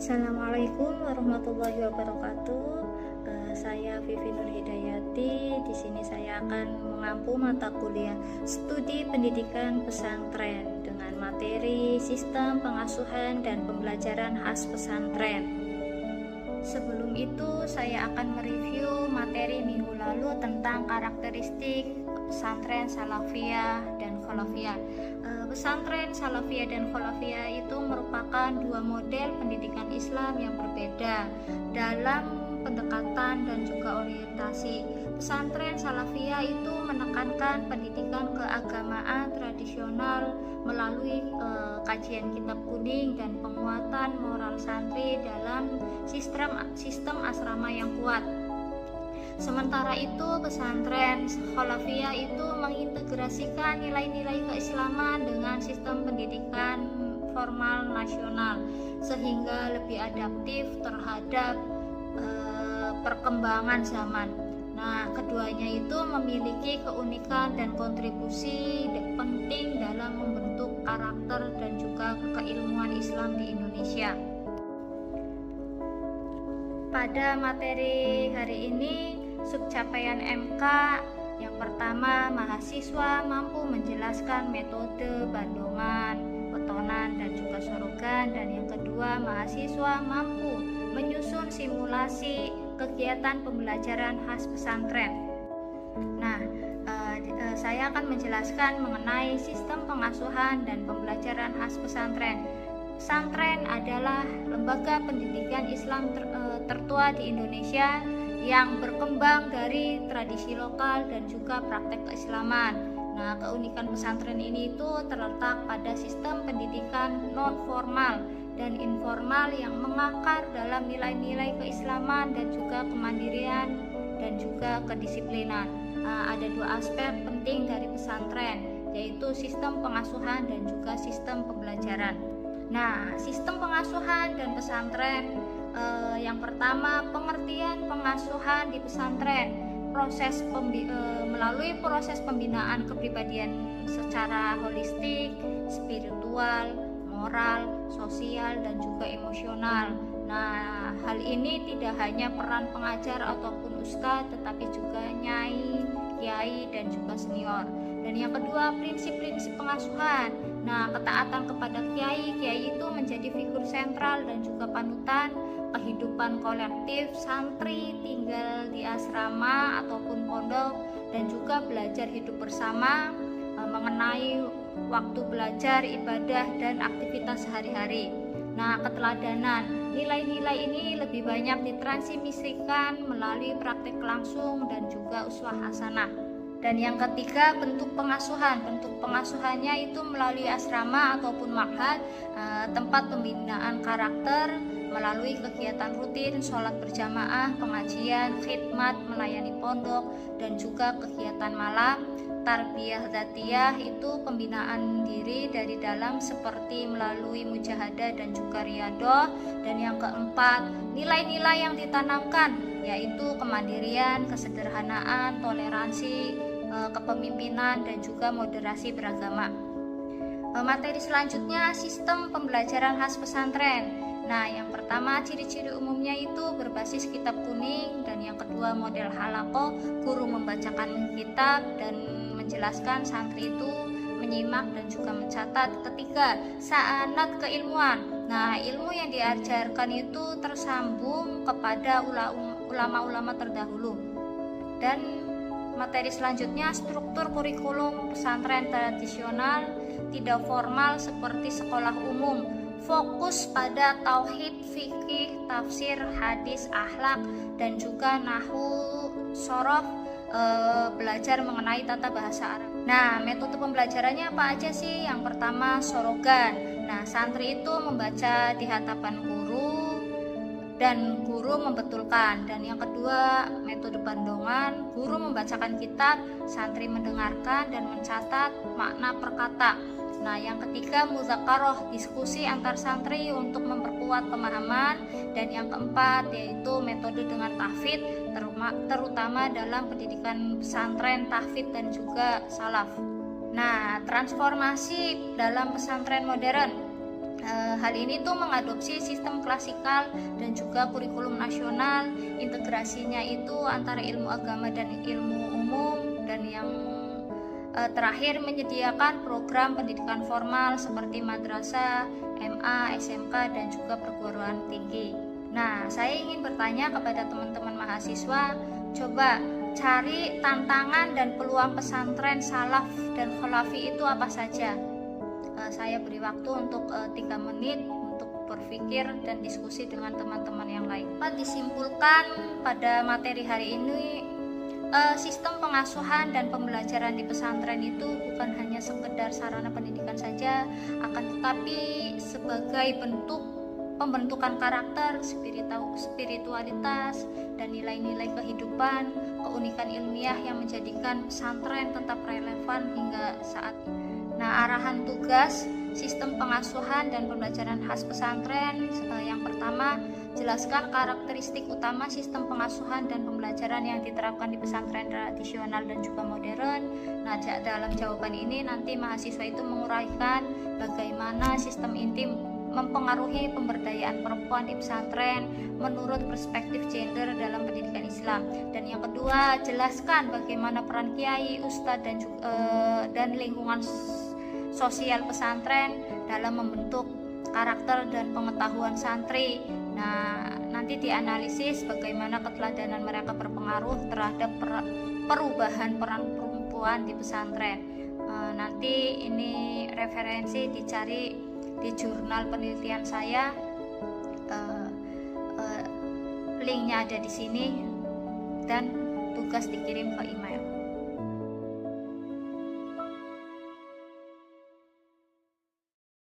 Assalamualaikum warahmatullahi wabarakatuh. Saya Vivi Nur Hidayati. Di sini saya akan mengampu mata kuliah studi pendidikan pesantren dengan materi sistem pengasuhan dan pembelajaran khas pesantren. Sebelum itu saya akan mereview materi minggu lalu tentang karakteristik pesantren Salafiyah dan Kholafiyah. Pesantren Salafiyah dan Kholafiyah itu merupakan dua model pendidikan Islam yang berbeda dalam pendekatan dan juga orientasi. Pesantren Salafiyah itu menekankan pendidikan keagamaan tradisional melalui kajian kitab kuning dan penguatan moral santri dalam sistem asrama yang kuat. Sementara itu pesantren Kholafiyah itu mengintegrasikan nilai-nilai keislaman dengan sistem pendidikan formal nasional sehingga lebih adaptif terhadap perkembangan zaman. Nah, keduanya itu memiliki keunikan dan kontribusi penting dalam membentuk karakter dan juga keilmuan Islam di Indonesia. Pada materi hari ini, subcapaian MK yang pertama, mahasiswa mampu menjelaskan metode bandongan, petonan, dan juga sorogan. Dan yang kedua, mahasiswa mampu menyusun simulasi kegiatan pembelajaran khas pesantren. Nah, saya akan menjelaskan mengenai sistem pengasuhan dan pembelajaran khas pesantren. Pesantren adalah lembaga pendidikan Islam tertua di Indonesia yang berkembang dari tradisi lokal dan juga praktek keislaman. Nah, keunikan pesantren ini itu terletak pada sistem pendidikan non formal dan informal yang mengakar dalam nilai-nilai keislaman dan juga kemandirian dan juga kedisiplinan. Ada dua aspek penting dari pesantren, yaitu sistem pengasuhan dan juga sistem pembelajaran. Nah, sistem pengasuhan dan pesantren, yang pertama, pengertian pengasuhan di pesantren, melalui proses pembinaan kepribadian secara holistik, spiritual, moral, sosial, dan juga emosional. Nah, hal ini tidak hanya peran pengajar ataupun ustadz, tetapi juga nyai, kiai, dan juga senior. Dan yang kedua, prinsip-prinsip pengasuhan. Nah, ketaatan kepada kiai itu menjadi figur sentral dan juga panutan kehidupan kolektif santri tinggal di asrama ataupun pondok, dan juga belajar hidup bersama mengenai waktu belajar, ibadah, dan aktivitas sehari-hari. Nah, keteladanan, nilai-nilai ini lebih banyak ditransmisikan melalui praktek langsung dan juga uswah hasanah. Dan yang ketiga, bentuk pengasuhan. Bentuk pengasuhannya itu melalui asrama ataupun ma'had, tempat pembinaan karakter melalui kegiatan rutin, sholat berjamaah, pengajian, khidmat, melayani pondok, dan juga kegiatan malam. Tarbiyah dzatiyah itu pembinaan diri dari dalam seperti melalui mujahadah dan juga riyadhah. Dan yang keempat, nilai-nilai yang ditanamkan yaitu kemandirian, kesederhanaan, toleransi, kepemimpinan, dan juga moderasi beragama. Materi selanjutnya, sistem pembelajaran khas pesantren. Nah, yang pertama, ciri-ciri umumnya itu berbasis kitab kuning, dan yang kedua, model halaqah, guru membacakan kitab dan menjelaskan, santri itu menyimak dan juga mencatat. Ketiga, sanad keilmuan. Nah, ilmu yang diajarkan itu tersambung kepada ulama-ulama terdahulu. Dan materi selanjutnya, struktur kurikulum pesantren tradisional tidak formal seperti sekolah umum, fokus pada tauhid, fikih, tafsir, hadis, akhlak, dan juga nahwu, shoroh, belajar mengenai tata bahasa Arab. Nah, metode pembelajarannya apa aja sih? Yang pertama, sorogan. Nah, santri itu membaca di hadapan guru dan guru membetulkan. Dan yang kedua, metode bandongan, guru membacakan kitab, santri mendengarkan dan mencatat makna per kata. Nah, yang ketiga, muzakaroh, diskusi antar santri untuk memperkuat pemahaman. Dan yang keempat, yaitu metode dengan tahfidz, terutama dalam pendidikan pesantren, tahfidz dan juga salaf. Nah, transformasi dalam pesantren modern. Hal ini tuh mengadopsi sistem klasikal dan juga kurikulum nasional. Integrasinya itu antara ilmu agama dan ilmu umum, dan yang terakhir menyediakan program pendidikan formal seperti madrasah, MA, SMK, dan juga perguruan tinggi. Nah, saya ingin bertanya kepada teman-teman mahasiswa, coba cari tantangan dan peluang pesantren salaf dan khalafi itu apa saja. Saya beri waktu untuk 3 menit untuk berpikir dan diskusi dengan teman-teman yang lain. Disimpulkan pada materi hari ini, sistem pengasuhan dan pembelajaran di pesantren itu bukan hanya sekedar sarana pendidikan saja, akan tetapi sebagai bentuk pembentukan karakter, spiritualitas, dan nilai-nilai kehidupan, keunikan ilmiah yang menjadikan pesantren tetap relevan hingga saat ini. Nah, arahan tugas sistem pengasuhan dan pembelajaran khas pesantren, yang pertama, jelaskan karakteristik utama sistem pengasuhan dan pembelajaran yang diterapkan di pesantren tradisional dan juga modern. Nah, dalam jawaban ini nanti mahasiswa itu menguraikan bagaimana sistem intim mempengaruhi pemberdayaan perempuan di pesantren menurut perspektif gender dalam pendidikan Islam. Dan yang kedua, jelaskan bagaimana peran kiai, ustadz, dan lingkungan sosial pesantren dalam membentuk karakter dan pengetahuan santri. Nah, nanti dianalisis bagaimana keteladanan mereka berpengaruh terhadap perubahan peran perempuan di pesantren. Nanti ini referensi dicari di jurnal penelitian saya, linknya ada di sini, dan tugas dikirim ke email.